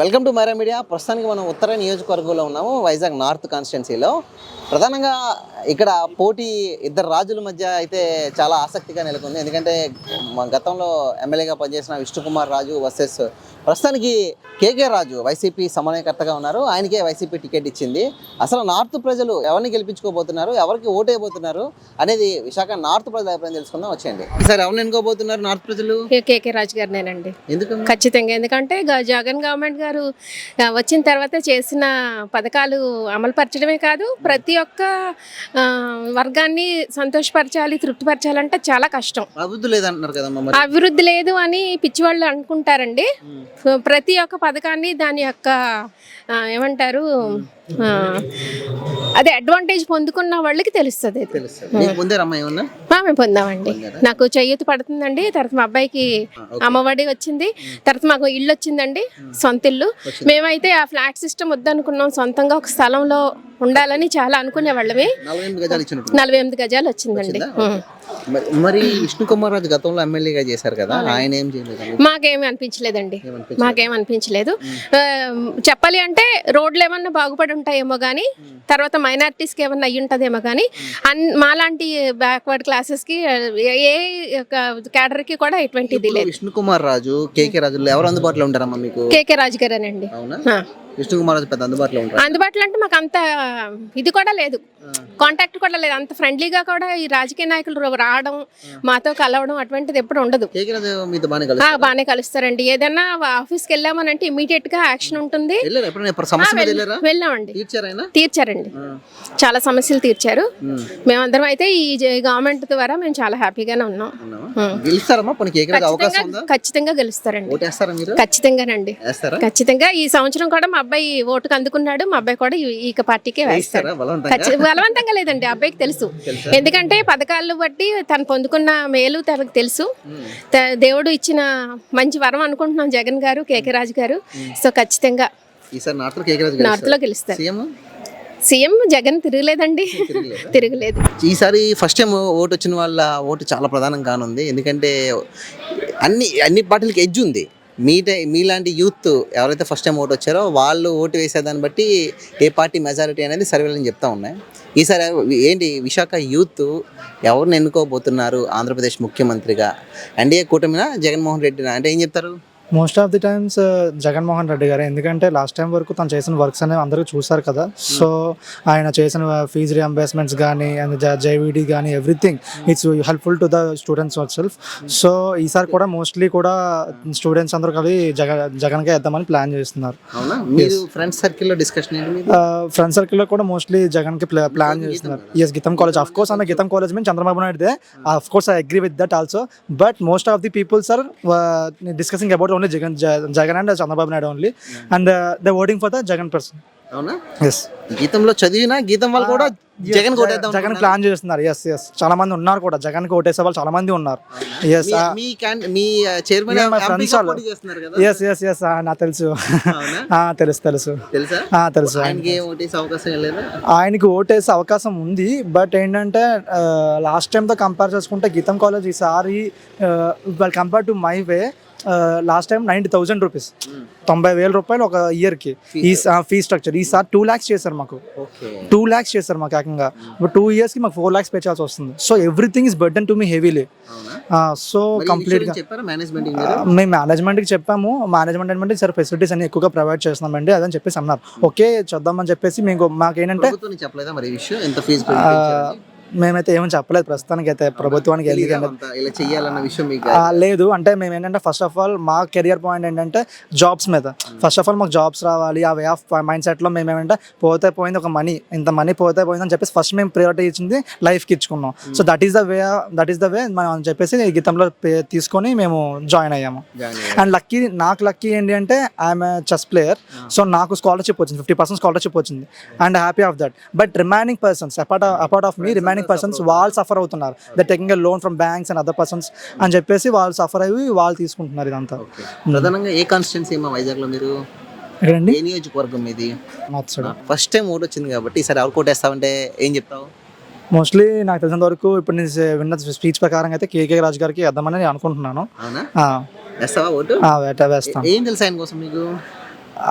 Welcome to Myra media. ప్రస్తుతానికి మనం ఉత్తర నియోజకవర్గంలో ఉన్నాము, వైజాగ్ నార్త్ కాన్స్టిట్యున్సీలో. ప్రధానంగా ఇక్కడ పోటీ ఇద్దరు రాజుల మధ్య అయితే చాలా ఆసక్తిగా నెలకొంది. ఎందుకంటే గతంలో ఎమ్మెల్యేగా పనిచేసిన విష్ణుకుమార్ రాజు వర్సెస్ ప్రస్తుతానికి కేకే రాజు వైసీపీ సమన్వయకర్తగా ఉన్నారు. ఆయనకే వైసీపీ టికెట్ ఇచ్చింది. అసలు నార్త్ ప్రజలు ఎవరిని గెలిపించుకోబోతున్నారు, ఎవరికి ఓటేయబోతున్నారు అనేది విశాఖ నార్త్ ప్రజల అభిప్రాయం తెలుసుకుందాం. వచ్చేయండి. ఈసారి ఎవరిని ఎన్నుకోబోతున్నారు నార్త్ ప్రజలు? కేకే రాజు గారినేనండి. ఎందుకు? ఖచ్చితంగా. ఎందుకంటే జగన్ గవర్నమెంట్ గారు వచ్చిన తర్వాత చేసిన పథకాలు అమలుపరచడమే కాదు, ప్రతి ఒక్క వర్గాన్ని సంతోషపరచాలి, తృప్తిపరచాలంటే చాలా కష్టం. అభివృద్ధి లేదంటున్నారు కదమ్మా. అభివృద్ధి లేదు అని పిచ్చివాళ్ళు అనుకుంటారండి. ప్రతి ఒక్క పథకాన్ని దాని యొక్క ఏమంటారు అదే అడ్వాంటేజ్ పొందుకున్న వాళ్ళకి తెలుస్తుంది. మేము పొందామండి. నాకు చెయ్యొత్తు పడుతుందండి. తర్వాత మా అబ్బాయికి అమ్మఒడి వచ్చింది. తర్వాత మాకు ఇల్లు వచ్చిందండి, సొంత ఇల్లు. మేమైతే ఆ ఫ్లాట్ సిస్టమ్ వద్దనుకున్నాం, సొంతంగా ఒక స్థలంలో ఉండాలని చాలా అనుకునే వాళ్ళమే. 48 గజాలు వచ్చిందండి. మరి విష్ణుకుమార్ రాజు గతంలో ఎమ్మెల్యేగా చేశారు కదా, ఆయన ఏం చేయలేదు? మాకేమి అనిపించలేదండి, మాకేం అనిపించలేదు. చెప్పాలి అంటే రోడ్లు ఏమన్నా బాగుపడి ఉంటాయేమో కానీ, తర్వాత మైనారిటీస్కి ఏమన్నా అయ్యి ఉంటుందేమో కానీ, మాలాంటి బ్యాక్వర్డ్ క్లాసెస్కి ఏ క్యాడర్కి కూడా ఎటువంటిది లేదు. విష్ణుకుమార్ రాజు, కేకే రాజు ఎవరు అందుబాటులో ఉంటారమ్మా మీకు? కేకే రాజు గారేనండి. విష్ణుకుమార్ రాజు పెద్ద అందుబాటులో ఉంటారు. అందుబాటులో అంటే మాకు అంత ఇది కూడా లేదు, కాంటాక్ట్ కూడా లేదు, అంత ఫ్రెండ్లీగా కూడా ఈ రాజకీయ నాయకులు రావడం, మాతో కలవడం అటువంటిది ఎప్పుడు ఉండదు. బాగానే కలుస్తారండి. ఏదైనా ఆఫీస్కి వెళ్ళామనంటే ఇమీడియట్ గా యాక్షన్ ఉంటుంది. వెళ్ళామండి, తీర్చారండి, చాలా సమస్యలు తీర్చారు. మేమందరం అయితే ఈ గవర్నమెంట్ ద్వారా మేము చాలా హ్యాపీగానే ఉన్నాం. ఖచ్చితంగా గెలుస్తారండి, ఖచ్చితంగానండి, ఖచ్చితంగా. ఈ సంవత్సరం కూడా మా అబ్బాయి ఓటుకు అందుకున్నాడు. మా అబ్బాయి కూడా ఈ పార్టీకే వేస్తాడు. బలవంతంగా లేదండి, అబ్బాయికి తెలుసు. ఎందుకంటే పథకాలను బట్టి తను పొందుకున్న మేలు తనకు తెలుసు. దేవుడు ఇచ్చిన మంచి వరం అనుకుంటున్నాం జగన్ గారు, కేకే రాజు గారు. సో ఖచ్చితంగా నార్త్ లో గెలుస్తారు. సీఎం జగన్ తిరగలేదండి, తిరగలేదు. ఈసారి ఫస్ట్ టైం ఓటు వచ్చిన వాళ్ళ ఓటు చాలా ప్రధానం కానుంది. ఎందుకంటే అన్ని పార్టీలకి ఎడ్జ్ ఉంది. మీలాంటి యూత్ ఎవరైతే ఫస్ట్ టైం ఓటు వచ్చారో వాళ్ళు ఓటు వేసేదాన్ని బట్టి ఏ పార్టీ మెజారిటీ అనేది సర్వేలని చెప్తా ఉన్నాయి. ఈసారి ఏంటి విశాఖ యూత్ ఎవరిని ఎన్నుకోబోతున్నారు ఆంధ్రప్రదేశ్ ముఖ్యమంత్రిగా? ఎన్డీఏ కూటమినా, జగన్మోహన్ రెడ్డినా? అంటే ఏం చెప్తారు? Most of the times Jaganmohan Reddy గారు. ఎందుకంటే లాస్ట్ టైం వరకు తను చేసిన వర్క్స్ అనేవి అందరూ చూసారు కదా. సో ఆయన చేసిన ఫీజు రియంబర్స్మెంట్స్ కానీ అండ్ జేవీడీ కానీ everything it's helpful to the students or self. So ఈసారి కూడా మోస్ట్లీ కూడా స్టూడెంట్స్ అందరూ కలిసి జగన్కే వేద్దామని ప్లాన్ చేస్తున్నారు. ఫ్రెండ్స్ సర్కిల్లో డిస్కషన్ ఫ్రెండ్ సర్కిల్లో కూడా మోస్ట్లీ జగన్కి ప్లాన్ చేస్తున్నారు. ఎస్, గీతం కాలేజ్ ఆఫ్ కోర్స్. ఆమె గీతం కాలేజ్ మీన్స్ చంద్రబాబు నాయుడుదే. Of course I agree with that also. But most of the peoples are discussing about only Jagan and Chandrababu Naidu only, and they're voting for the Jagan person. అవునా? Yes. గీతంలో చదివినా గీతం వాళ్ళు కూడా Jagan కోటేద్దాం, Jagan plan చేస్తున్నారు. Yes yes, చాలా మంది ఉన్నారు కూడా జగన్ కి ఓటేసే వాళ్ళు చాలా మంది ఉన్నారు. ఎస్, మీ చైర్మన్ ఎస్ ఎస్ ఎస్, నాకు తెలుసు. తెలుసు. ఆయనకి ఓటేసే అవకాశం ఉంది. బట్ ఏంటంటే లాస్ట్ టైం తో కంపేర్ చేసుకుంటే గీతం కాలేజ్ ఈసారి compare to my way last time 90,000 rupees, 90,000 రూపాయలు ఒక ఇయర్కి ఈ ఫీ స్ట్రక్చర్. ఈసారి 2 lakhs చేశారు మాకు. 2 lakhs చేశారు మాకు ఏకంగా. ఇప్పుడు 2 years కి మాకు 4 lakhs పే చేయాల్సి వస్తుంది. So everything is burden to me heavily. So కంప్లీట్గా మేము మేనేజ్మెంట్కి చెప్పాము. మేనేజ్మెంట్ ఏంటంటే సార్ ఫెసిలిటీస్ అన్ని ఎక్కువగా ప్రొవైడ్ చేస్తున్నామండి అదని చెప్పేసి అన్నారు. ఓకే చేద్దామని చెప్పేసి మాకేంటంటే మేమైతే ఏమని చెప్పలేదు ప్రస్తుతానికి అయితే ప్రభుత్వానికి. లేదు అంటే మేము ఏంటంటే ఫస్ట్ ఆఫ్ ఆల్ మా కెరియర్ పాయింట్ ఏంటంటే జాబ్స్ మీద. ఫస్ట్ ఆఫ్ ఆల్ మాకు జాబ్స్ రావాలి. ఆ వే ఆఫ్ మైండ్ సెట్లో మేము ఏమంటే పోతే పోయింది ఒక మనీ, ఇంత మనీ పోతే పోయిందని చెప్పేసి ఫస్ట్ మేము ప్రియారిటీ ఇచ్చింది లైఫ్కి ఇచ్చుకున్నాం. So that is the way మనం అని చెప్పేసి గీతంలో తీసుకొని మేము జాయిన్ అయ్యాము. అండ్ నాకు లక్కీ ఏంటి అంటే ఐఎమ్ చెస్ ప్లేయర్. సో నాకు స్కాలర్షిప్ వచ్చింది, 50% స్కాలర్షిప్ వచ్చింది. And happy of that. But remaining persons apart of me remaining persons వాళ్ళు సఫర్ అవుతున్నారు. They taking a loan from banks and other persons అని చెప్పేసి వాళ్ళు సఫర్ అయ్యి వాళ్ళు తీసుకుంటున్నారు ఇదంతా. ప్రధానంగా ఏ కాన్స్టిట్యున్సీ వైజాగ్ లో మీరు? ఏ నియోజకవర్గం ఇది? ఫస్ట్ టైం ఓటు వచ్చింది కాబట్టి ఈసారి ఎవరు కోటేస్తావంటే ఏం చెప్తావు? మోస్ట్లీ నాకు తెలిసినంత వరకు ఇప్పుడు నేను విన్న స్పీచ్ ప్రకారం అయితే కేకే రాజు గారికి వేద్దామని నేను అనుకుంటున్నాను. వేస్తావా ఓటు? వేస్తాను. ఏం తెలుసు ఆయన కోసం మీకు?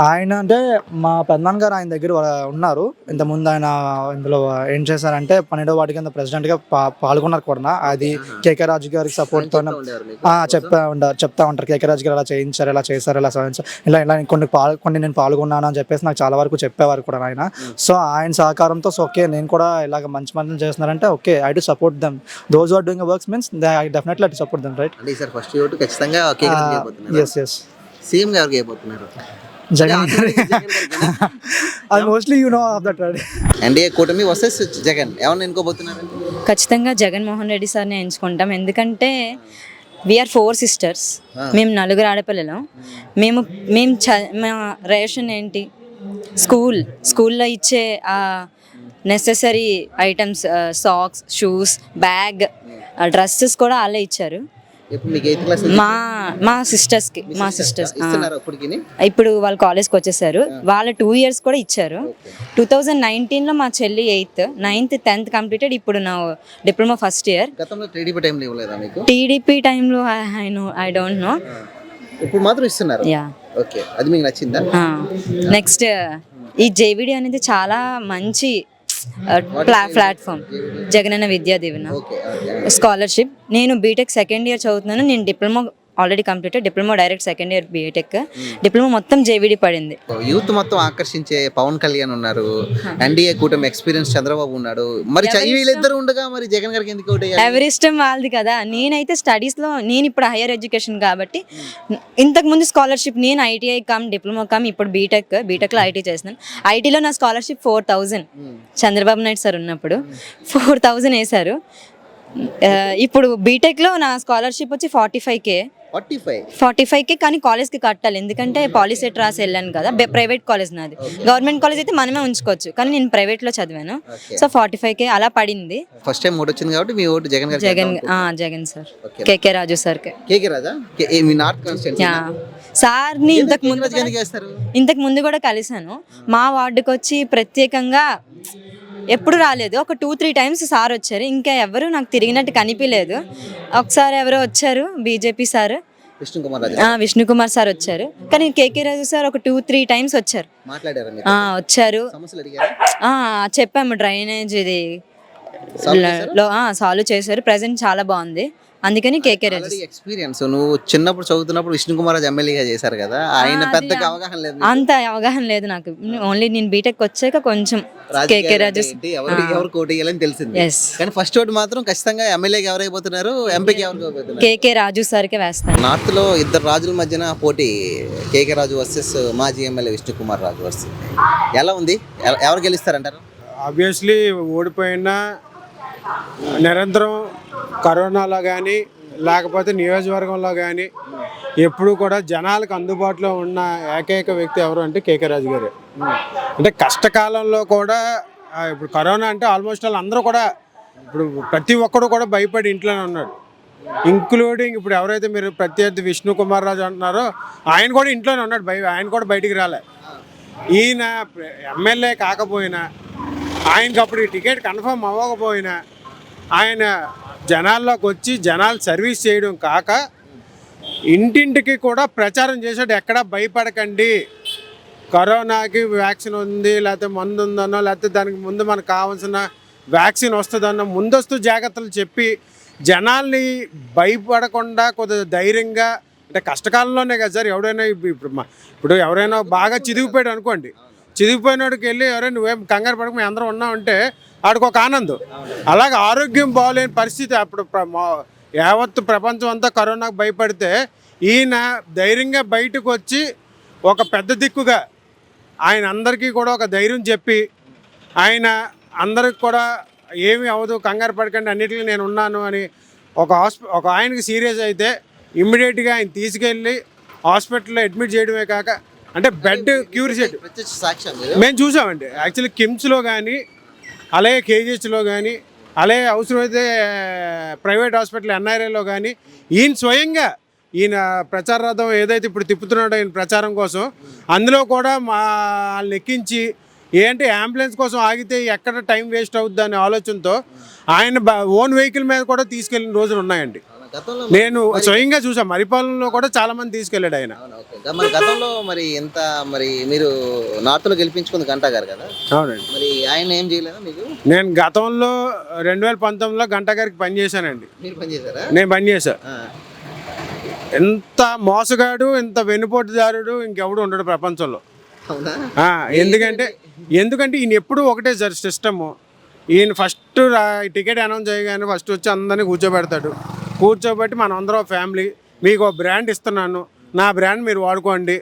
ఆయన అంటే మా పెద్దనాన్న గారు ఆయన దగ్గర ఉన్నారు. ఇంతకుముందు ఆయన ఇందులో ఏం చేశారంటే 12వ వార్డు కింద ప్రెసిడెంట్గా పాల్గొన్నారు కూడా. అది కేకే రాజు గారికి సపోర్ట్తో చెప్తా ఉంటారు. కేకే రాజు గారు ఇలా చేయించారు, ఇలా చేశారు, ఇలా సాధించారు, ఇలా ఇలా కొన్ని నేను పాల్గొన్నాను అని చెప్పేసి నాకు చాలా వరకు చెప్పేవారు కూడా ఆయన. సో ఆయన సహకారంతో ఓకే నేను కూడా ఇలాగ మంచి పనులు చేస్తున్నారంటే okay I do support them. Those are doing works means I definitely I do support them, right? అంటే ఈసారి ఫస్ట్ ఓటు ఖచ్చితంగా ఎస్ ఎస్ సీఎం గారికి అయిపోతున్నారు. జగన్ గారి అది mostly you know of that, right? NDA కూటమి వర్సెస్ జగన్ ఎవరిని ఎన్నుకోబోతున్నారు? ఖచ్చితంగా జగన్మోహన్ రెడ్డి సార్ని ఎంచుకుంటాం. ఎందుకంటే వీఆర్ 4 sisters, మేము 4 ఆడపిల్లలం. మేము మా రేషన్ ఏంటి, స్కూల్లో ఇచ్చే necessary items, socks, shoes, bag, dresses కూడా వాళ్ళే ఇచ్చారు ఇప్పుడు మీకు 8th క్లాస్ మా సిస్టర్స్. ఇస్తున్నారు అప్పటికి? ఇప్పుడు వాళ్ళు కాలేజ్కి వచ్చేసారు. వాళ్ళ 2 years కూడా ఇచ్చారు. 2019లో మా చెల్లి 8th, 9th, 10th కంప్లీటెడ్. ఇప్పుడు నా డిప్లొమా ఫస్ట్ ఇయర్. గతంలో టీడీపీ టైంలో ఇవ్వలేదా మీకు? టీడీపీ టైంలో ఐ డోంట్ నో. ఇప్పుడు మాత్రం ఇస్తున్నారు. Yeah, okay. అది మీకు నచ్చిందా? నెక్స్ట్ ఈ జేవిడి అనేది చాలా మంచి ప్లాట్ఫామ్. జగనన్న విద్యా దీవెన స్కాలర్షిప్. నేను బీటెక్ సెకండ్ ఇయర్ చదువుతున్నాను. నేను diploma already completed. Diploma direct second year BTech. Diploma మొత్తం జేవిడి పడింది. యూత్ మొత్తం ఆకర్షించే పవన్ కళ్యాణ్ ఉన్నారు, ఎన్డీఏ కూటమి ఎక్స్పీరియన్స్ చంద్రబాబు ఉన్నాడు. మరి వీళ్ళిద్దరు ఉండగా మరి జగన్ గారికి ఎందుకు ఓటు వేయాలి? ఎవరి ఇష్టం వాళ్ళది కదా. నేనైతే స్టడీస్లో నేను ఇప్పుడు హైయర్ ఎడ్యుకేషన్ కాబట్టి ఇంతకు ముందు స్కాలర్షిప్ నేను ఐటీఐ డిప్లొమా ఇప్పుడు బీటెక్లో ఐటీ చేస్తున్నాను. ఐటీలో నా స్కాలర్షిప్ 4000. చంద్రబాబు నాయుడు సార్ ఉన్నప్పుడు 4000 వేశారు. ఇప్పుడు బీటెక్లో నా స్కాలర్షిప్ వచ్చి 45K. కానీ కాలేజ్కి కట్టాలి, ఎందుకంటే పాలిసెట్ రాసి వెళ్ళాను కదా. ప్రైవేట్ కాలేజ్ నాది. గవర్నమెంట్ కాలేజ్ అయితే మనమే ఉంచుకోవచ్చు, కానీ నేను ప్రైవేట్లో చదివాను. సో 45K అలా పడింది. ఫస్ట్ టైం ఓటు వచ్చింది కాబట్టి మీ ఓటు జగన్ గారికి? జగన్ సార్, కేకే రాజు సార్కి. కేకే రాజా మీ నార్త్ కాన్స్టిట్యుయెన్సీ సార్ని ఇంతకు ముందు కూడా కలిశాను. మా వార్డుకి వచ్చి ప్రత్యేకంగా ఎప్పుడు రాలేదు. ఒక 2-3 times సార్ వచ్చారు. ఇంకా ఎవరు నాకు తిరిగినట్టు కనిపించలేదు. ఒకసారి ఎవరో వచ్చారు, బీజేపీ సార్, విష్ణుకుమార్ సార్ వచ్చారు. కానీ కేకే రాజు సార్ ఒక 2-3 times వచ్చారు. వచ్చారు, చెప్పాము డ్రైనేజ్ ఇది సాల్వ్ చేశారు. ప్రజెంట్ చాలా బాగుంది. అందుకని కేకే రాజు. ఎక్స్పీరియన్స్ నువ్వు చిన్నప్పుడు చదువుతున్నప్పుడు విష్ణుకుమార్ ఎమ్మెల్యేగా చేశారు కదా, ఆయన పెద్దగా అవగాహన లేదు. అంత అవగాహన లేదు నాకు. ఓన్లీ నేను బీటెక్ వచ్చాక కొంచెం కేకే రాజు ఎవరు కోటి వేయాలని తెలిసింది. కానీ ఫస్ట్ ఓటు మాత్రం ఖచ్చితంగా ఎమ్మెల్యేకి ఎవరైపోతున్నారు, ఎంపీకి ఎవరు? కేకే రాజు సార్కే వేస్తాను. నార్త్ లో 2 రాజుల మధ్యన పోటీ, కేకే రాజు వర్సెస్ మాజీ ఎమ్మెల్యే విష్ణుకుమార్ రాజు వర్సెస్. ఎలా ఉంది? ఎవరు గెలుస్తారంటారు? ఆబ్వియస్లీ ఓడిపోయినా నిరంతరం కరోనాలో కానీ లేకపోతే నియోజకవర్గంలో కానీ ఎప్పుడు కూడా జనాలకు అందుబాటులో ఉన్న ఏకైక వ్యక్తి ఎవరు అంటే కేకే రాజు గారు. అంటే కష్టకాలంలో కూడా ఇప్పుడు కరోనా అంటే ఆల్మోస్ట్ అందరూ కూడా ఇప్పుడు ప్రతి ఒక్కరు కూడా భయపడి ఇంట్లోనే ఉన్నాడు. ఇంక్లూడింగ్ ఇప్పుడు ఎవరైతే మీరు ప్రత్యర్థి విష్ణుకుమార్ రాజు అంటున్నారో ఆయన కూడా ఇంట్లోనే ఉన్నాడు. ఆయన కూడా బయటికి రాలే. ఈయన ఎమ్మెల్యే కాకపోయినా, ఆయనకి అప్పుడు ఈ టికెట్ కన్ఫర్మ్ అవ్వకపోయినా ఆయన జనాల్లోకి వచ్చి జనాలు సర్వీస్ చేయడం కాక ఇంటింటికి కూడా ప్రచారం చేశాడు. ఎక్కడా భయపడకండి, కరోనాకి వ్యాక్సిన్ ఉంది, లేకపోతే మందు ఉందనో, లేకపోతే దానికి ముందు మనకు కావాల్సిన వ్యాక్సిన్ వస్తుందన్నో ముందస్తు జాగ్రత్తలు చెప్పి జనాల్ని భయపడకుండా కొద్దిగా ధైర్యంగా, అంటే కష్టకాలంలోనే కదా సార్. ఎవడైనా ఇప్పుడు ఎవరైనా బాగా చిదిగిపోయాడు అనుకోండి, చిదిగిపోయినోడికి వెళ్ళి ఎవరైనా నువ్వేం కంగారు పడక మేము అందరం ఉన్నామంటే ఆడికి ఒక ఆనందం. అలాగే ఆరోగ్యం బాగోలేని పరిస్థితి అప్పుడు యావత్తు ప్రపంచం అంతా కరోనాకు భయపడితే ఈయన ధైర్యంగా బయటకు వచ్చి ఒక పెద్ద దిక్కుగా ఆయన అందరికీ కూడా ఒక ధైర్యం చెప్పి, ఆయన అందరికి కూడా ఏమీ అవ్వదు, కంగారు పడకండి, అన్నిటికీ నేను ఉన్నాను అని ఒక ఆయనకి సీరియస్ అయితే ఇమ్మీడియట్గా ఆయన తీసుకెళ్ళి హాస్పిటల్లో అడ్మిట్ చేయడమే కాక, అంటే బెడ్ క్యూర్ చేయడం మేము చూసామండి. యాక్చువల్లీ కిమ్స్లో కానీ, అలాగే కేజీహెచ్లో కానీ, అలాగే అవసరమైతే ప్రైవేట్ హాస్పిటల్ ఎన్ఆర్ఐలో కానీ ఈయన స్వయంగా ఈయన ప్రచార రథం ఏదైతే ఇప్పుడు తిప్పుతున్నాడో ఈయన ప్రచారం కోసం, అందులో కూడా వాళ్ళని ఎక్కించి ఏంటి అంబులెన్స్ కోసం ఆగితే ఎక్కడ టైం వేస్ట్ అవుద్ది అనే ఆలోచనతో ఆయన ఓన్ వెహికల్ మీద కూడా తీసుకెళ్ళిన రోజులు ఉన్నాయండి. గతంలో నేను స్వయంగా చూసా, మరిపాలెంలో కూడా చాలా మంది తీసుకెళ్ళాడు ఆయన. అవునా, ఓకే. మరి గతంలో మరి ఎంత మరి మీరు నార్త్లో గెలిపించుకుంది గంటా గారు కదా, అవునండి. మరి ఆయన ఏం చేయలేదా మీకు? నేను గతంలో 2019లో గంటా గారికి పనిచేశానండి. మీరు పని చేశారా? నేను పనిచేశా. ఎంత మోసగాడు, ఎంత వెన్నుపోటుదారుడు ఇంకెవడు ఉండడు ప్రపంచంలో. అవునా? ఎందుకంటే ఈయన ఎప్పుడు ఒకటే సార్ సిస్టము. ఈయన ఫస్ట్ టికెట్ అనౌన్స్ చేయగానే ఫస్ట్ వచ్చి అందరినీ కూర్చోబెట్టి మనం అందరం ఫ్యామిలీ, మీకు ఒక బ్రాండ్ ఇస్తున్నాను, నా బ్రాండ్ మీరు వాడుకోండి,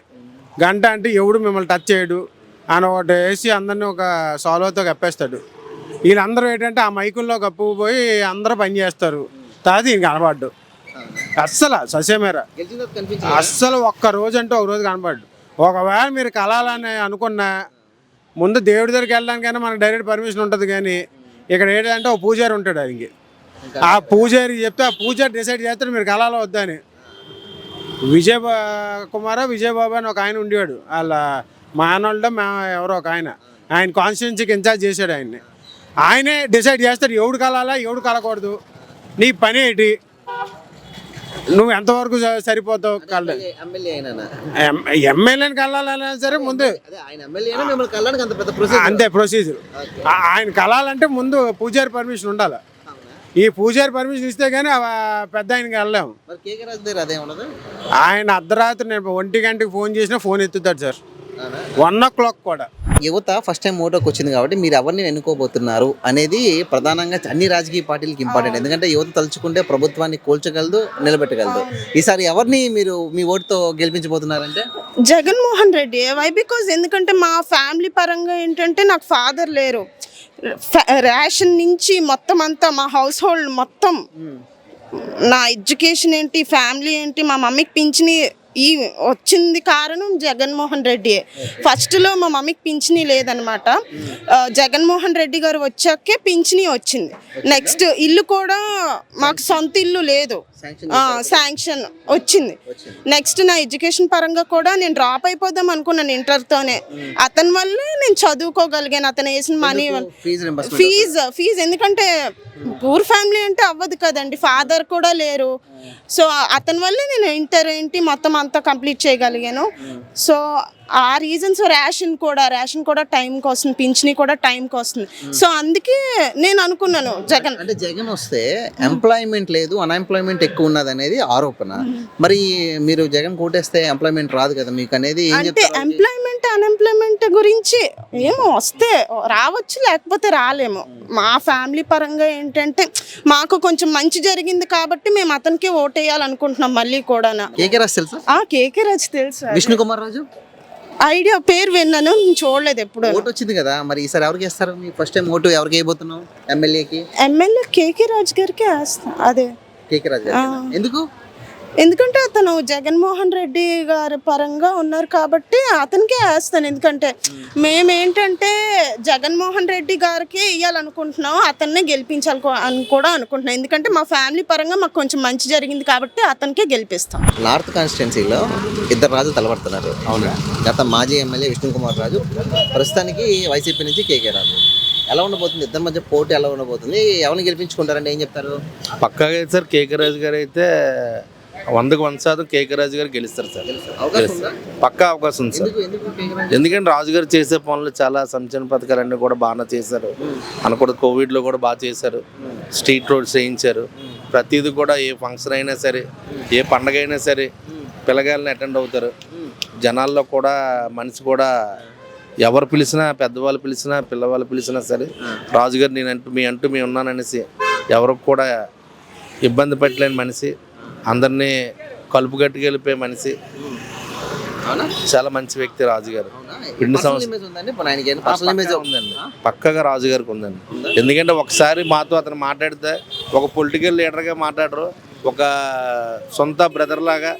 గంట అంటే ఎవడు మిమ్మల్ని టచ్ చేయడు అని ఒకటి వేసి అందరినీ ఒక సాల్వ్తో కప్పేస్తాడు. వీళ్ళందరూ ఏంటంటే ఆ మైకుల్లో కప్పుకుపోయి అందరూ పని చేస్తారు. తర్వాత ఈయన కనబడ్డు అస్సలు ససేమేరా, అస్సలు ఒక్క రోజు అంటే ఒక రోజు కనబడ్డు. ఒకవేళ మీరు కలాలని అనుకున్నా ముందు దేవుడి దగ్గరికి వెళ్ళడానికైనా మనకు డైరెక్ట్ పర్మిషన్ ఉంటుంది, కానీ ఇక్కడ ఏంటంటే ఒక పూజారి ఉంటాడు. ఆయనకి ఆ పూజారికి చెప్తే ఆ పూజారి డిసైడ్ చేస్తాడు మీరు కలాలో వద్దని. విజయబాబు అని ఒక ఆయన ఉండేవాడు, వాళ్ళ మానవుల్లో ఎవరో ఒక ఆయన కాన్స్టిట్యున్సీకి ఇన్ఛార్జ్ చేశాడు. ఆయనే డిసైడ్ చేస్తాడు ఎవడు కలాలా ఎవడు కలకూడదు, నీ పని ఏంటి, నువ్వు ఎంతవరకు సరిపోతావు. ఎమ్మెల్యేని కలాలన్నా సరే ముందు అంతే ప్రొసీజర్. ఆయన కలాలంటే ముందు పూజారి పర్మిషన్ ఉండాలి. ఈ పూజారి పర్మిషన్ ఇస్తే కానీ పెద్ద ఆయనకి వెళ్ళలేము. ఆయన అర్ధరాత్రి నేను 1 గంటకి ఫోన్ చేసినా ఫోన్ ఎత్తుతాడు సార్, 1 o'clock కూడా. యువత ఫస్ట్ టైం ఓటుకు వచ్చింది కాబట్టి మీరు ఎవరిని ఎన్నుకోబోతున్నారు అనేది ప్రధానంగా అన్ని రాజకీయ పార్టీలకు ఇంపార్టెంట్. ఎందుకంటే యువత తలుచుకుంటే ప్రభుత్వాన్ని కూల్చగలదు, నిలబెట్టగలదు. ఈసారి ఎవరిని మీరు మీ ఓటుతో గెలిపించబోతున్నారంటే? జగన్మోహన్ రెడ్డి. వై? బికాజ్ ఎందుకంటే మా ఫ్యామిలీ పరంగా ఏంటంటే నాకు ఫాదర్ లేరు, రేషన్ నుంచి మొత్తం అంతా మా హౌస్ హోల్డ్ మొత్తం, నా ఎడ్యుకేషన్ ఏంటి, ఫ్యామిలీ ఏంటి, మా మమ్మీకి పింఛని ఈ వచ్చింది కారణం జగన్మోహన్ రెడ్డి. ఫస్ట్లో మా మమ్మీకి పింఛనీ లేదనమాట, జగన్మోహన్ రెడ్డి గారు వచ్చాకే పింఛనీ వచ్చింది. నెక్స్ట్ ఇల్లు కూడా మాకు సొంత ఇల్లు లేదు, శాంక్షన్ వచ్చింది. నెక్స్ట్ నా ఎడ్యుకేషన్ పరంగా కూడా నేను డ్రాప్ అయిపోదాం అనుకున్నాను ఇంటర్తోనే, అతని వల్ల నేను చదువుకోగలిగాను. అతను వేసిన మనీ ఫీజు ఎందుకంటే పూర్ ఫ్యామిలీ అంటే అవ్వదు కదండి, ఫాదర్ కూడా లేరు. సో అతని వల్ల నేను ఇంటర్ ఏంటి మొత్తం అంతా కంప్లీట్ చేయగలిగాను. సో ఆ రీజన్స్, రేషన్ కూడా టైంకి వస్తుంది, పింఛనీ కూడా టైంకి వస్తుంది. సో అందుకే నేను అనుకున్నాను జగన్ వస్తే ఎంప్లాయ్మెంట్ లేదు, అన్ఎంప్లాయ్మెంట్ ఎక్కువ ఉన్నది అనేది ఆరోపణ. మరి మీరు జగన్ కోటేస్తే ఎంప్లాయ్మెంట్ రాదు కదా మీకు అనేది అంటే ఎంప్లాయ్మెంట్ అన్ఎంప్లాయ్మెంట్ గురించి ఏమో వస్తే రావచ్చు, లేకపోతే రాలేము. మా ఫ్యామిలీ పరంగా ఏంటంటే మాకు కొంచెం మంచి జరిగింది కాబట్టి మేము అతనికి ఓటేయాలనుకుంటున్నాం మళ్ళీ కూడా. కేకే రాజు తెలుసు, విష్ణు కుమార్ రాజు ఐడియా పేరు విన్నాను, చూడలేదు ఎప్పుడు. ఓటు వచ్చింది కదా, మరి ఈసారి ఎవరికి వేస్తారు? మీ ఫస్ట్ టైం ఓటు ఎవరికి వేయబోతున్నావు? ఎమ్మెల్యే కేకే రాజు గారికి వేస్తా. అదే కేకే రాజు గారు. ఎందుకు? ఎందుకంటే అతను జగన్మోహన్ రెడ్డి గారి పరంగా ఉన్నారు కాబట్టి అతనికే వేస్తాను. ఎందుకంటే మేమేంటంటే జగన్మోహన్ రెడ్డి గారికి ఇవ్వాలనుకుంటున్నాం, అతన్నే గెలిపించాలి అని కూడా అనుకుంటున్నాం. ఎందుకంటే మా ఫ్యామిలీ పరంగా మాకు కొంచెం మంచి జరిగింది కాబట్టి అతనికే గెలిపిస్తాం. నార్త్ కాన్స్టిట్యున్సీలో 2 రాజులు తలపడుతున్నారు. అవునా? గత మాజీ ఎమ్మెల్యే విష్ణు కుమార్ రాజు, ప్రస్తుతానికి వైసీపీ నుంచి కేకే రాజు. ఎలా ఉండబోతుంది ఇద్దరి మధ్య పోటీ? ఎలా ఉండబోతుంది? ఎవరిని గెలిపించుకుంటారంటే ఏం చెప్తారు? పక్కాగా అయితే సార్ కేకే రాజు గారు అయితే 100కు 100% కేకే రాజు గారు గెలుస్తారు సార్. పక్కా అవకాశం ఉంది సార్. ఎందుకంటే రాజు గారు చేసే పనులు చాలా సంక్షేమ పథకాలన్నీ కూడా బాగా చేశారు. అనుకూడదు, కోవిడ్లో కూడా బాగా చేశారు, స్ట్రీట్ రోడ్స్ వేయించారు. ప్రతిదీ కూడా ఏ ఫంక్షన్ అయినా సరే, ఏ పండగ అయినా సరే పిల్లగాళ్ళని అటెండ్ అవుతారు. జనాల్లో కూడా మనిషి కూడా ఎవరు పిలిచినా, పెద్దవాళ్ళు పిలిచినా, పిల్లవాళ్ళు పిలిచినా సరే రాజుగారు నేను మీ ఉన్నాననేసి ఎవరికి కూడా ఇబ్బంది పెట్టలేని మనిషి, అందరినీ కలుపు గట్టుకెళ్ళిపోయే మనిషి, చాలా మంచి వ్యక్తి రాజుగారు. 2 సంవత్సరాలు ఉందండి, పక్కగా రాజుగారికి ఉందండి. ఎందుకంటే ఒకసారి మాతో అతను మాట్లాడితే ఒక పొలిటికల్ లీడర్గా మాట్లాడరు, ఒక సొంత బ్రదర్ లాగా,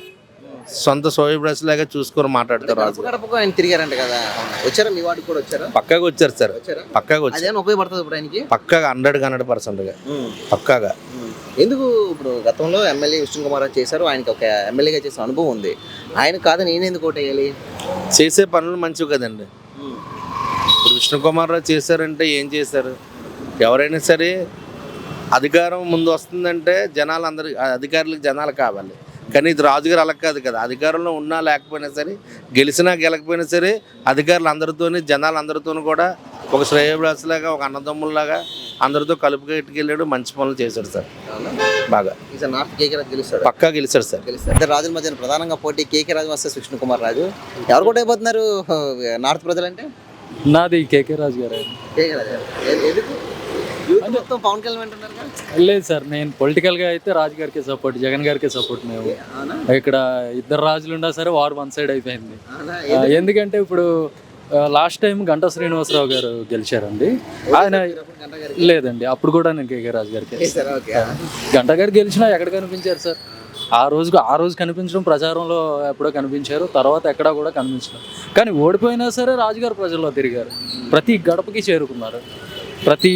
సొంత సోయి బ్రష్ లాగా చూసుకొని మాట్లాడతారు. రాజు ఆయన తిరిగారంట కదా, వచ్చారా? మీ వాడికి కూడా వచ్చారా? పక్కగా వచ్చారు సార్, పక్కగా వచ్చారు. ఉపయోగపడుతుంది ఇప్పుడు ఆయనకి పక్కగా 100% పక్కగా. ఎందుకు? ఇప్పుడు గతంలో ఎమ్మెల్యే విష్ణు కుమార్ చేశారు, ఆయనకి ఒక ఎమ్మెల్యేగా చేసే అనుభవం ఉంది. ఆయన కాదని నేను ఎందుకు ఓటేయాలి? చేసే పనులు మంచివి కదండి. ఇప్పుడు విష్ణు కుమార్ రావు చేశారంటే ఏం చేశారు? ఎవరైనా సరే అధికారం ముందు వస్తుందంటే జనాలు అందరు అధికారులకు జనాలు కావాలి. కానీ ఇది రాజుగారు అలా కాదు కదా, అధికారంలో ఉన్నా లేకపోయినా సరే, గెలిచినా గెలకపోయినా సరే అధికారులు అందరితోని జనాలు అందరితోనూ కూడా ఒక శ్రేయభిలాషలాగా, ఒక అన్నదమ్ముల్లాగా అందరితో కలుపుకెట్టుకెళ్ళాడు. మంచి పనులు చేశాడు సార్ బాగా. ఈసారి నార్త్ కేకే రాజు గెలుస్తాడు, పక్కా గెలిచాడు సార్. ఇద్దరు రాజుల మధ్య ప్రధానంగా పోటీ కేకే రాజు వర్సెస్ విష్ణు కుమార్ రాజు. ఎవరు కూడా అయిపోతున్నారు నార్త్ ప్రజలంటే? నాది కేకే రాజు గారు. కేకే రాజు ఎందుకు యూత్ మొత్తం పవన్ కళ్యాణ్ అంటున్నారు కదా? లేదు సార్, నేను పొలిటికల్గా అయితే రాజు గారికి సపోర్ట్, జగన్ గారికి సపోర్ట్. మేము ఇక్కడ ఇద్దరు రాజులు ఉన్నా సరే వారు వన్ సైడ్ అయిపోయింది. ఎందుకంటే ఇప్పుడు లాస్ట్ టైం గంటా శ్రీనివాసరావు గారు గెలిచారండి. ఆయన లేదండి, అప్పుడు కూడా నేను కేకే రాజు గారికి. గంటా గారు గెలిచినా ఎక్కడ కనిపించారు సార్? ఆ రోజు కనిపించడం ప్రచారంలో ఎప్పుడో కనిపించారు, తర్వాత ఎక్కడా కూడా కనిపించలేదు. కానీ ఓడిపోయినా సరే రాజుగారు ప్రజల్లో తిరిగారు, ప్రతి గడపకి చేరుకున్నారు, ప్రతి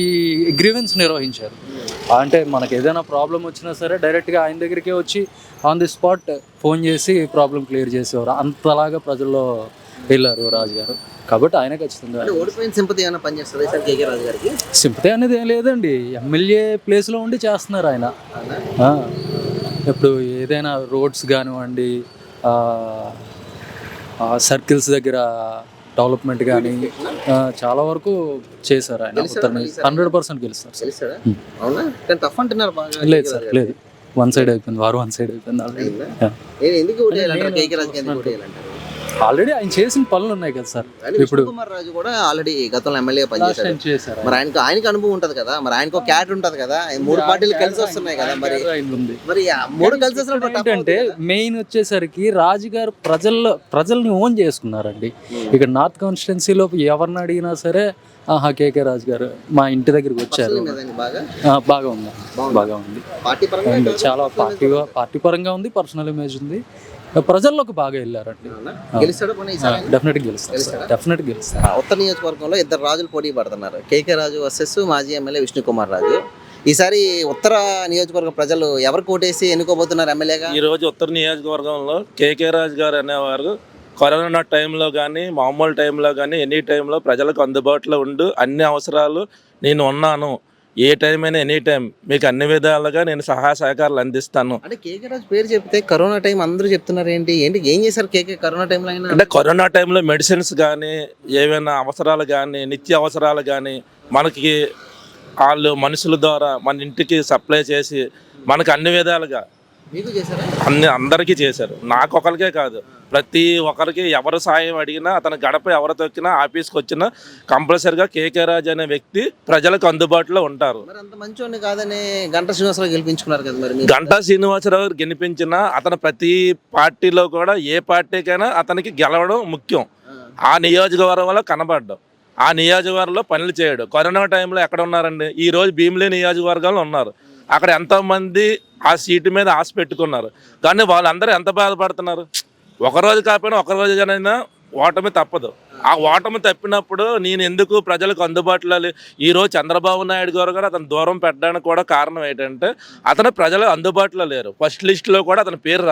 గ్రీవెన్స్ నిర్వహించారు. అంటే మనకు ఏదైనా ప్రాబ్లం వచ్చినా సరే డైరెక్ట్గా ఆయన దగ్గరికే వచ్చి ఆన్ ది స్పాట్ ఫోన్ చేసి ప్రాబ్లం క్లియర్ చేసేవారు. అంతలాగా ప్రజల్లో వెళ్ళారు రాజుగారు. కాబట్టి ఆయన ఖచ్చితంగా ఓడిపోయిన సింపతి ఏమైనా పనిచేస్తుంది సార్ కేకే రాజు గారికి? సింపతి అనేది ఏం లేదండి, ఎమ్మెల్యే ప్లేస్లో ఉండి చేస్తున్నారు ఆయన. ఇప్పుడు ఏదైనా రోడ్స్ కానివ్వండి, సర్కిల్స్ దగ్గర డెవలప్మెంట్ కానీ చాలా వరకు చేశారు ఆయన. 100% గెలుస్తారు. అవునా? కానీ టఫ్ అంటున్నారు బాగా. లేదు సార్, లేదు, వన్ సైడ్ అయిపోయింది, వారు వన్ సైడ్ అయిపోయింది. ఎందుకు ఓటేయాలంటారు కేకే రాజుకి? ఎందుకు ఓటేయాలంటారు? ఆల్రెడీ ఆయన చేసిన పనులు ఉన్నాయి కదా సార్. ఇప్పుడు కుమార్ రాజు కూడా ఆల్రెడీ గతంలో ఎమ్మెల్యే పనిచేశారు. మరి ఆయనకి అనుభవం ఉంటది కదా, మరి ఆయనకు ఒక క్యాట్ ఉంటది కదా. మూడు పార్టీలు కలిసి వస్తున్నాయి కదా, మరి మూడు కలిసి వస్తున్నప్పుడు ఏంటంటే మెయిన్ వచ్చేసరికి రాజుగారు ప్రజల్ని ఓన్ చేసుకున్నారండి. ఇక్కడ నార్త్ కాన్స్టిట్యున్సీలో ఎవరిని అడిగినా సరే కేకే రాజు గారు మా ఇంటి దగ్గరికి వచ్చారు. బాగా ఉంది, బాగా ఉంది. చాలా పార్టీ పరంగా ఉంది, పర్సనల్ ఇమేజ్ ఉంది, ప్రజల్లోకి బాగా వెళ్ళారండి. డెఫినెట్గా గెలుస్తారు. ఉత్తర నియోజకవర్గంలో ఇద్దరు రాజులు పోటీ పడుతున్నారు, కేకే రాజు వర్సెస్ మాజీ ఎమ్మెల్యే విష్ణు కుమార్ రాజు. ఈసారి ఉత్తర నియోజకవర్గ ప్రజలు ఎవరు ఓటేసి ఎన్నుకోబోతున్నారు ఎమ్మెల్యేగా? ఈ రోజు ఉత్తర నియోజకవర్గంలో కేకే రాజు గారు అనేవారు కరోనా టైంలో కానీ మామూలు టైంలో కానీ ఎనీ టైంలో ప్రజలకు అందుబాటులో ఉండు అన్ని అవసరాలు నేను ఉన్నాను, ఏ టైం అయినా ఎనీ టైం మీకు అన్ని విధాలుగా నేను సహాయ సహకారాలు అందిస్తాను. అంటే కేకే రాజు పేరు చెప్తే కరోనా టైం అందరూ చెప్తున్నారు, ఏంటి ఏం చేశారు కేకే కరోనా టైంలో? అంటే కరోనా టైంలో మెడిసిన్స్ కానీ ఏమైనా అవసరాలు కానీ నిత్య అవసరాలు కానీ మనకి వాళ్ళు మనుషుల ద్వారా మన ఇంటికి సప్లై చేసి మనకు అన్ని విధాలుగా అందరికీ చేశారు. నాకు ఒకరికే కాదు, ప్రతి ఒక్కరికి ఎవరు సాయం అడిగినా, అతని గడప ఎవరు తొక్కినా, ఆఫీస్కి వచ్చినా కంపల్సరిగా కేకే రాజు అనే వ్యక్తి ప్రజలకు అందుబాటులో ఉంటారు. గంటా శ్రీనివాసరావు గెలిపించుకున్నారు కదా, మరి గంటా శ్రీనివాసరావు గెలిపించినా అతను ప్రతి పార్టీలో కూడా ఏ పార్టీకైనా అతనికి గెలవడం ముఖ్యం. ఆ నియోజకవర్గంలో కనబడ్డం, ఆ నియోజకవర్గంలో పనులు చేయడం. కరోనా టైంలో ఎక్కడ ఉన్నారండి? ఈ రోజు భీమిలి నియోజకవర్గంలో ఉన్నారు. అక్కడ ఎంతోమంది ఆ సీటు మీద ఆశ పెట్టుకున్నారు, కానీ వాళ్ళందరూ ఎంత బాధపడుతున్నారు? ఒకరోజు కాకపోయినా ఒక రోజుగానైనా ఓటమి తప్పదు. ఆ ఓటమి తప్పినప్పుడు నేను ఎందుకు ప్రజలకు అందుబాటులో ఈరోజు చంద్రబాబు నాయుడు గారు కూడా అతను దూరం పెట్టడానికి కూడా కారణం ఏంటంటే అతను ప్రజలు అందుబాటులో లేరు. ఫస్ట్ లిస్టులో కూడా అతని పేరు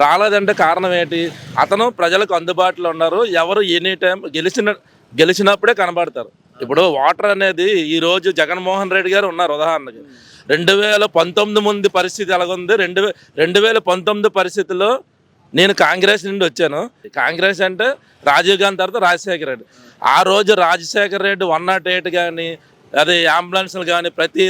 రాలేదంటే కారణం ఏంటి? అతను ప్రజలకు అందుబాటులో ఉన్నారు. ఎవరు ఎనీ టైం గెలిచినప్పుడే కనబడతారు. ఇప్పుడు ఓటర్ అనేది ఈరోజు జగన్మోహన్ రెడ్డి గారు ఉన్నారు. ఉదాహరణకి 2019 ముందు పరిస్థితి ఎలాగుంది, 2019 పరిస్థితిలో నేను కాంగ్రెస్ నుండి వచ్చాను. కాంగ్రెస్ అంటే రాజీవ్ గాంధీ తర్వాత రాజశేఖర రెడ్డి. ఆ రోజు రాజశేఖర రెడ్డి 108 కానీ అదే అంబులెన్స్లు కానీ ప్రతి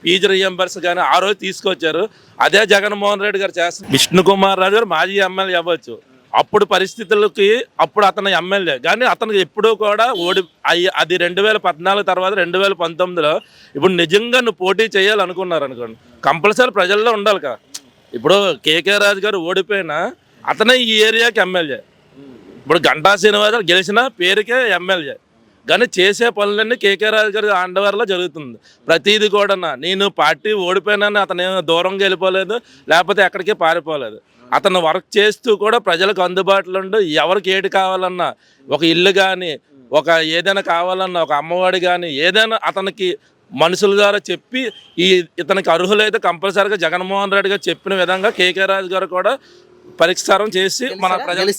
ఫీజు రియంబర్స్ కానీ ఆ రోజు తీసుకొచ్చారు. అదే జగన్మోహన్ రెడ్డి గారు చేస్తారు. విష్ణు కుమార్ రాజు గారు మాజీ ఎమ్మెల్యే అవ్వచ్చు, అప్పుడు పరిస్థితులకి అప్పుడు అతను ఎమ్మెల్యే, కానీ అతను ఎప్పుడూ కూడా అది 2014 తర్వాత 2019లో ఇప్పుడు నిజంగా నువ్వు పోటీ చేయాలనుకున్నారు అనుకోండి, కంపల్సరీ ప్రజల్లో ఉండాలి కదా. ఇప్పుడు కేకే రాజు గారు ఓడిపోయినా అతనే ఈ ఏరియాకి ఎమ్మెల్యే. ఇప్పుడు గంటా శ్రీనివాసరావు గెలిచిన పేరుకే ఎమ్మెల్యే, కానీ చేసే పనులన్నీ కేకే రాజు గారి అండవర్లో జరుగుతుంది. ప్రతిదీ కూడా నేను పార్టీ ఓడిపోయినాను అతను దూరంగా వెళ్ళిపోలేదు, లేకపోతే ఎక్కడికి పారిపోలేదు. అతను వర్క్ చేస్తూ కూడా ప్రజలకు అందుబాటులో ఉండి ఎవరికి ఏటి కావాలన్నా, ఒక ఇల్లు కానీ ఒక ఏదైనా కావాలన్నా, ఒక అమ్మఒడి కానీ ఏదైనా అతనికి మనుషుల ద్వారా చెప్పి ఇతనికి అర్హులైతే కంపల్సరీగా జగన్మోహన్ రెడ్డి గారు చెప్పిన విధంగా కేకే రాజు గారు కూడా పరిష్కారం చేసి మన ప్రజలు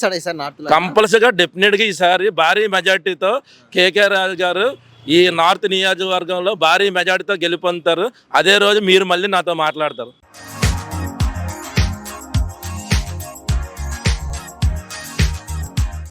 కంపల్సరీగా డెఫినెట్గా ఈసారి భారీ మెజార్టీతో కేకే రాజు గారు ఈ నార్త్ నియోజకవర్గంలో భారీ మెజార్టీతో గెలుపొందుతారు. అదే రోజు మీరు మళ్ళీ నాతో మాట్లాడతారు.